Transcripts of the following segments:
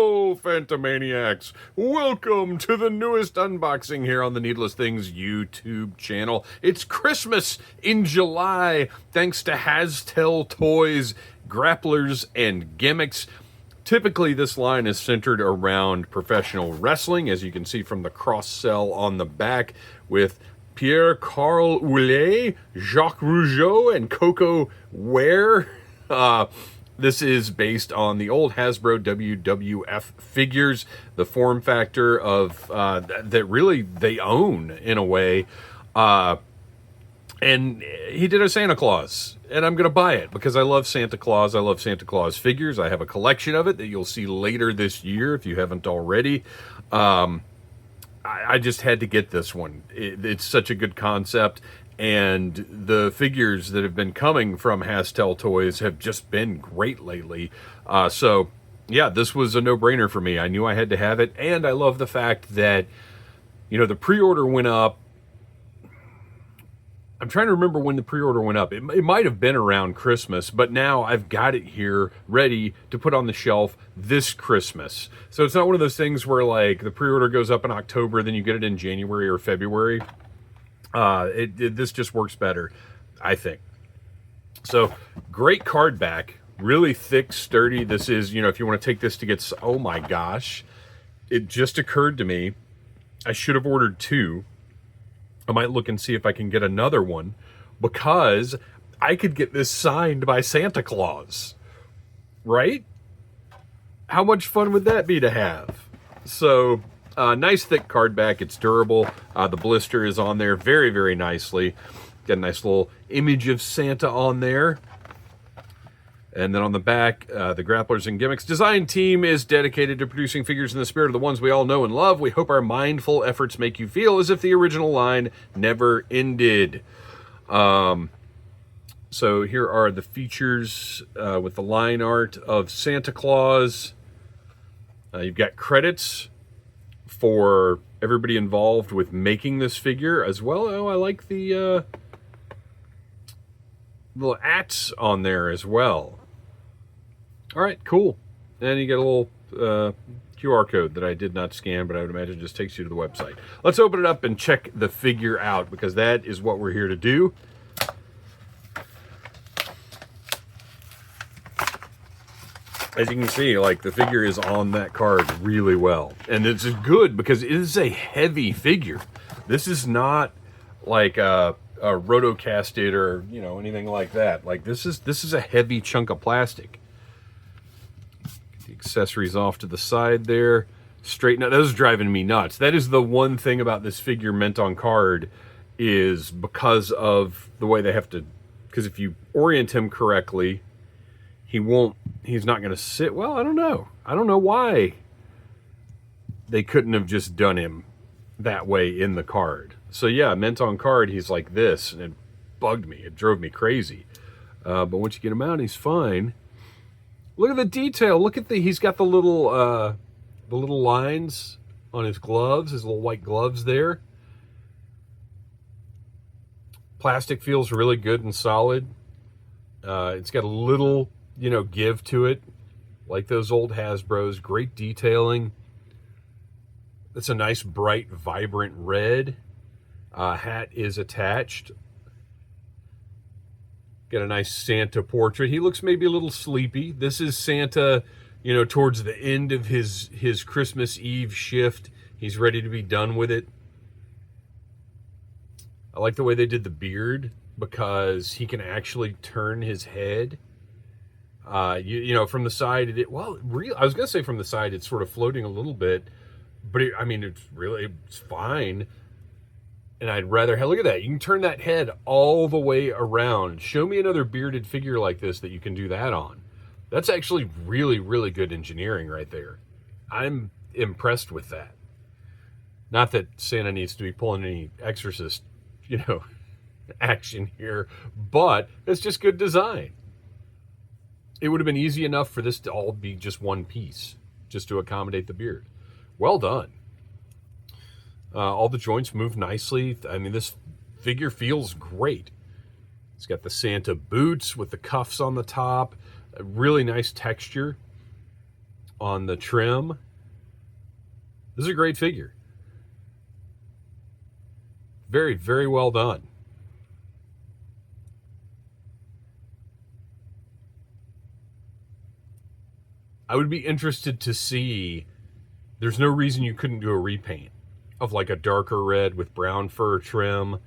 Hello, Phantomaniacs! Welcome to the newest unboxing here on the Needless Things YouTube channel. It's Christmas in July, thanks to Hasttel Toys, Grapplers and Gimmicks. Typically, this line is centered around professional wrestling, as you can see from the cross-sell on the back, with Pierre-Carl Ouellet, Jacques Rougeau, and Coco Ware. This is based on the old Hasbro WWF figures, the form factor of that really they own in a way. And he did a Santa Claus, and I'm going to buy it because I love Santa Claus. I love Santa Claus figures. I have a collection of it that you'll see later this year if you haven't already. I just had to get this one. It's such a good concept. And the figures that have been coming from Hasttel Toys have just been great lately. So, yeah, this was a no-brainer for me. I knew I had to have it. And I love the fact that, you know, the pre-order went up. I'm trying to remember when the pre-order went up. It might have been around Christmas, but now I've got it here ready to put on the shelf this Christmas. So it's not one of those things where, like, the pre-order goes up in October, then you get it in January or February. This just works better, I think. So, great card back. Really thick, sturdy. This is, you know, if you want to take this to get... Oh my gosh. It just occurred to me, I should have ordered two. I might look and see if I can get another one, because I could get this signed by Santa Claus. Right? How much fun would that be to have? So... nice thick card back. It's durable. The blister is on there very, very nicely. Got a nice little image of Santa on there. And then on the back, the Grapplers and Gimmicks design team is dedicated to producing figures in the spirit of the ones we all know and love. We hope our mindful efforts make you feel as if the original line never ended. So here are the features with the line art of Santa Claus. You've got credits for everybody involved with making this figure as well. Oh, I like the little ats on there as well. All right, cool. And you get a little QR code that I did not scan, but I would imagine just takes you to the website. Let's open it up and check the figure out, because that is what we're here to do. As you can see, like, the figure is on that card really well. And it's good because it is a heavy figure. This is not like a rotocasted or, you know, anything like that. Like, this is a heavy chunk of plastic. Get the accessories off to the side there. Straighten out. That was driving me nuts. That is the one thing about this figure meant on card, is because of the way they have to... Because if you orient him correctly... he's not going to sit well. I don't know why they couldn't have just done him that way in the card. So yeah, meant on card, he's like this, and it bugged me. It drove me crazy. But once you get him out, he's fine. Look at the detail. Look at he's got the little lines on his gloves, his little white gloves there. Plastic feels really good and solid. It's got a little, you know, give to it, like those old Hasbros. Great detailing. It's a nice, bright, vibrant red. Hat is attached. Got a nice Santa portrait. He looks maybe a little sleepy. This is Santa, you know, towards the end of his Christmas Eve shift. He's ready to be done with it. I like the way they did the beard, because he can actually turn his head. You know, from the side, I was going to say from the side, it's sort of floating a little bit, but it's fine. And I'd rather, look at that. You can turn that head all the way around. Show me another bearded figure like this that you can do that on. That's actually really, really good engineering right there. I'm impressed with that. Not that Santa needs to be pulling any Exorcist, you know, action here, but it's just good design. It would have been easy enough for this to all be just one piece, just to accommodate the beard. Well done. All the joints move nicely. I mean, this figure feels great. It's got the Santa boots with the cuffs on the top. A really nice texture. on the trim. This is a great figure. Very, very well done. I would be interested to see, there's no reason you couldn't do a repaint of like a darker red with brown fur trim,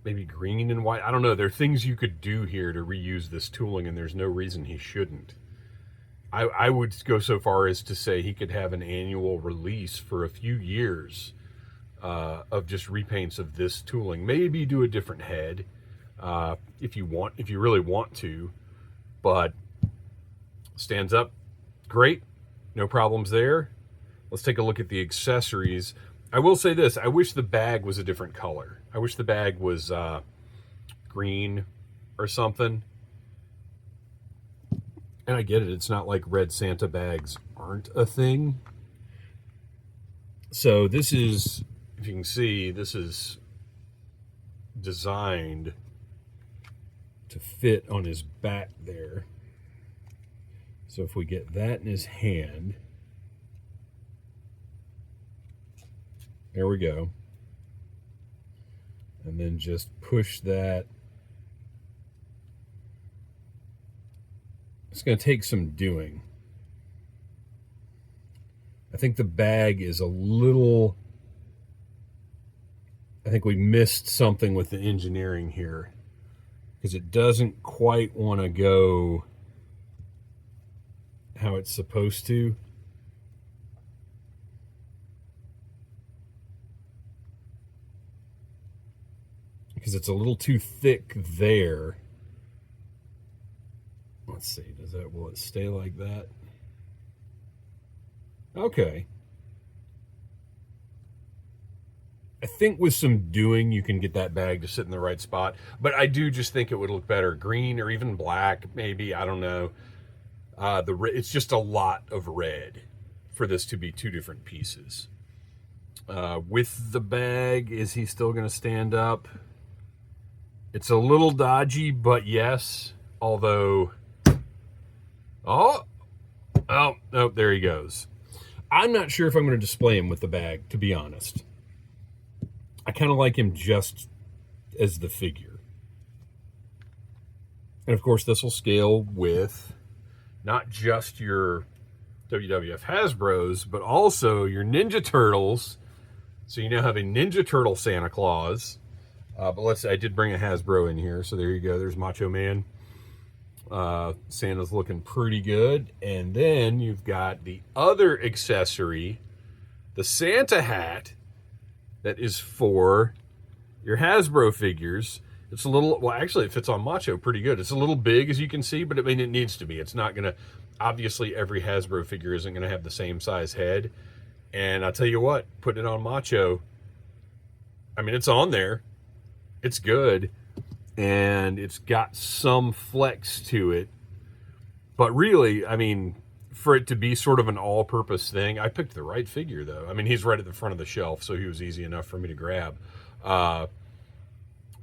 maybe green and white. I don't know. There are things you could do here to reuse this tooling, and there's no reason he shouldn't. I would go so far as to say he could have an annual release for a few years of just repaints of this tooling. Maybe do a different head if you really want to, but stands up great, no problems there. Let's take a look at the accessories. I will say this, I wish the bag was a different color. I wish the bag was green or something. And I get it, it's not like red Santa bags aren't a thing. So this is, if you can see, this is designed to fit on his back there. So if we get that in his hand, there we go. And then just push that. It's going to take some doing. I think the bag is a little, I think we missed something with the engineering here, because it doesn't quite want to go how it's supposed to. Because it's a little too thick there. Let's see, will it stay like that? Okay. I think with some doing, you can get that bag to sit in the right spot. But I do just think it would look better green or even black, maybe. I don't know. It's just a lot of red for this to be two different pieces. With the bag, is he still going to stand up? It's a little dodgy, but yes. Although, oh, no, there he goes. I'm not sure if I'm going to display him with the bag, to be honest. I kind of like him just as the figure. And of course, this will scale with not just your WWF Hasbros, but also your Ninja Turtles. So you now have a Ninja Turtle Santa Claus. But I did bring a Hasbro in here, so there you go. There's Macho Man. Santa's looking pretty good. And then you've got the other accessory, the Santa hat, that is for your Hasbro figures. It's a little, well, actually it fits on Macho pretty good. It's a little big, as you can see, but I mean, it needs to be. It's not gonna, obviously every Hasbro figure isn't gonna have the same size head. And I'll tell you what, putting it on Macho, I mean, it's on there. It's good, and it's got some flex to it. But really, I mean, for it to be sort of an all-purpose thing, I picked the right figure, though. I mean, he's right at the front of the shelf, so he was easy enough for me to grab. But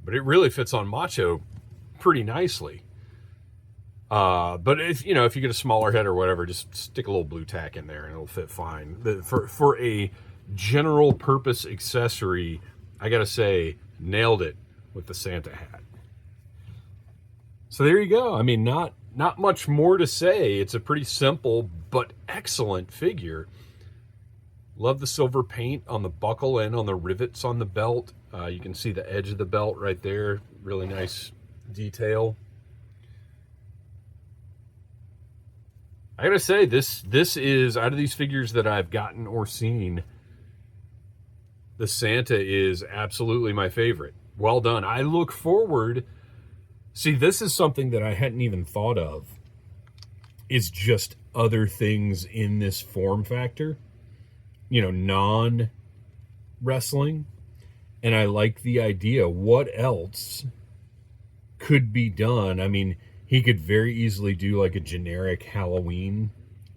it really fits on Macho pretty nicely. But if you get a smaller head or whatever, just stick a little blue tack in there, and it'll fit fine. For a general-purpose accessory, I gotta say, nailed it with the Santa hat. So there you go. I mean, not much more to say. It's a pretty simple but excellent figure. Love the silver paint on the buckle and on the rivets on the belt. You can see the edge of the belt right there. Really nice detail. I gotta say, this is, out of these figures that I've gotten or seen, the Santa is absolutely my favorite. Well done. I look forward. See, this is something that I hadn't even thought of. Is just other things in this form factor. Non-wrestling. And I like the idea. What else could be done? I mean, he could very easily do like a generic Halloween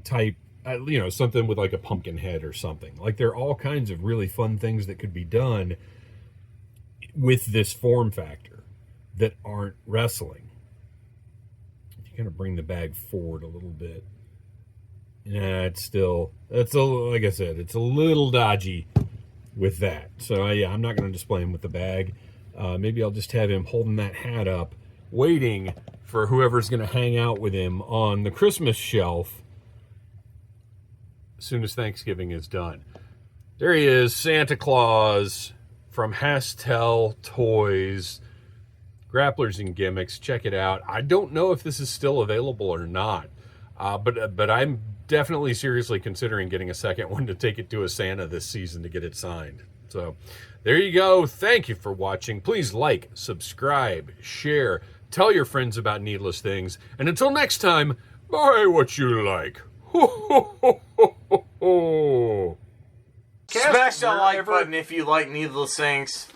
type, something with like a pumpkin head or something. Like, there are all kinds of really fun things that could be done with this form factor that aren't wrestling. If you kind of bring the bag forward a little bit, Yeah, like I said, it's a little dodgy with that. So yeah, I'm not going to display him with the bag. Maybe I'll just have him holding that hat up, waiting for whoever's going to hang out with him on the Christmas shelf as soon as Thanksgiving is done. There he is, Santa Claus from Hasttel Toys, Grapplers and Gimmicks. Check it out. I don't know if this is still available or not, but I'm definitely seriously considering getting a second one to take it to a Santa this season to get it signed. So there you go. Thank you for watching. Please like, subscribe, share, tell your friends about Needless Things. And until next time, buy what you like. Ho, ho, ho, ho, ho, ho. Smash that like button if you like Needless Things.